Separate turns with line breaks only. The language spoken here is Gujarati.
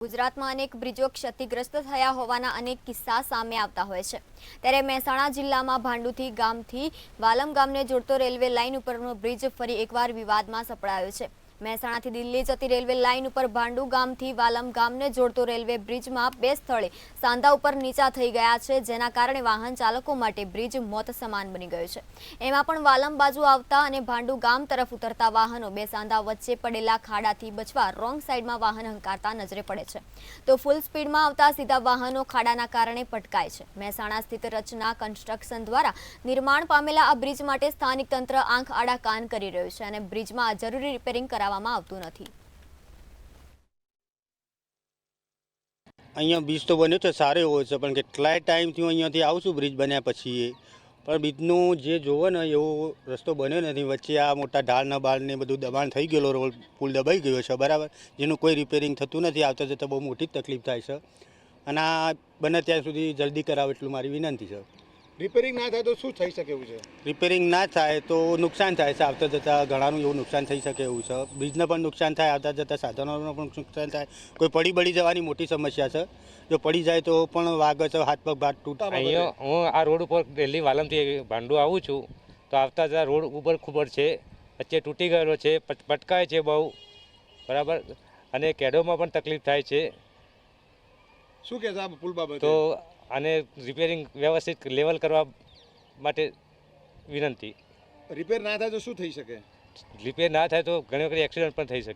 ગુજરાતમાં અનેક બ્રિજો ક્ષતિગ્રસ્ત થયા હોવાના અનેક કિસ્સા સામે આવતા હોય છે। ત્યારે મહેસાણા જિલ્લામાં ભાંડુથી ગામથી વાલમ ગામને જોડતો રેલવે લાઇન ઉપરનો બ્રિજ ફરી એકવાર વિવાદમાં સપડાયો છે। મહેસાણાથી દિલ્હી જતી રેલવે લાઇન ઉપર ભાંડુ ગામથી વાલમ ગામને જોડતો રેલવે બ્રિજમાં બે સ્થળે સાંધા ઉપર નીચા થઈ ગયા છે, જેના કારણે વાહન ચાલકો માટે બ્રિજ મોત સમાન બની ગયો છે। એમાં પણ વાલમ બાજુ આવતા અને ભાંડુ ગામ તરફ ઉતરતા વાહનો બે સાંધા વચ્ચે પડેલા ખાડાથી બચવા રોંગ સાઈડમાં વાહન હંકારતા નજરે પડે છે, તો ફૂલ સ્પીડમાં આવતા સીધા વાહનો ખાડાના કારણે પટકાય છે। મહેસાણા સ્થિત રચના કન્સ્ટ્રક્શન દ્વારા નિર્માણ પામેલા આ બ્રિજ માટે સ્થાનિક તંત્ર આંખ આડા કાન કરી રહ્યું છે અને બ્રિજમાં જરૂરી રિપેરિંગ કરાવવામાં આવતું નથી।
અહીંયા બ્રિજ તો બન્યો છે, સારો એવો છે, પણ કેટલાય ટાઈમથી હું અહીંયાથી આવું છું બ્રિજ બન્યા પછી પણ બ્રિજનું જે જોવો ને એવો રસ્તો બન્યો નથી। વચ્ચે આ મોટા ઢાળના બાળને બધું દબાણ થઈ ગયેલો, રોડ પુલ દબાઈ ગયો છે બરાબર, જેનું કોઈ રિપેરિંગ થતું નથી। આવતા જતાં બહુ મોટી તકલીફ થાય છે અને આ બને ત્યાં સુધી જલ્દી કરાવો એટલું મારી વિનંતી છે।
રિપેરિંગ ના થાય તો શું થઈ શકે એવું છે?
રિપેરિંગ ના થાય તો નુકસાન થાય છે, આવતા જતાં ઘણાનું એવું નુકસાન થઈ શકે એવું છે। બ્રિજને પણ નુકસાન થાય, આવતા જતાં સાધનોનું પણ નુકસાન થાય, કોઈ પડી જવાની મોટી સમસ્યા છે। જો પડી જાય તો પણ વાગે છે, હાથ પગ ભાત તૂટતા।
અહીંયા હું આ રોડ ઉપર દિલ્હી વાલમથી ભાંડુ આવું છું તો આવતા જતા રોડ ઉપર ખુબર છે, વચ્ચે તૂટી ગયેલો છે, પટકાય છે બહુ બરાબર, અને કેડોમાં પણ તકલીફ થાય છે।
શું કે છે આ પુલ બાબતે?
તો આને રિપેરિંગ વ્યવસ્થિત લેવલ કરવા માટે વિનંતી।
રિપેર ના થાય તો શું થઈ શકે?
રિપેર ના થાય તો ઘણી વખત એક્સિડન્ટ પણ થઈ શકે।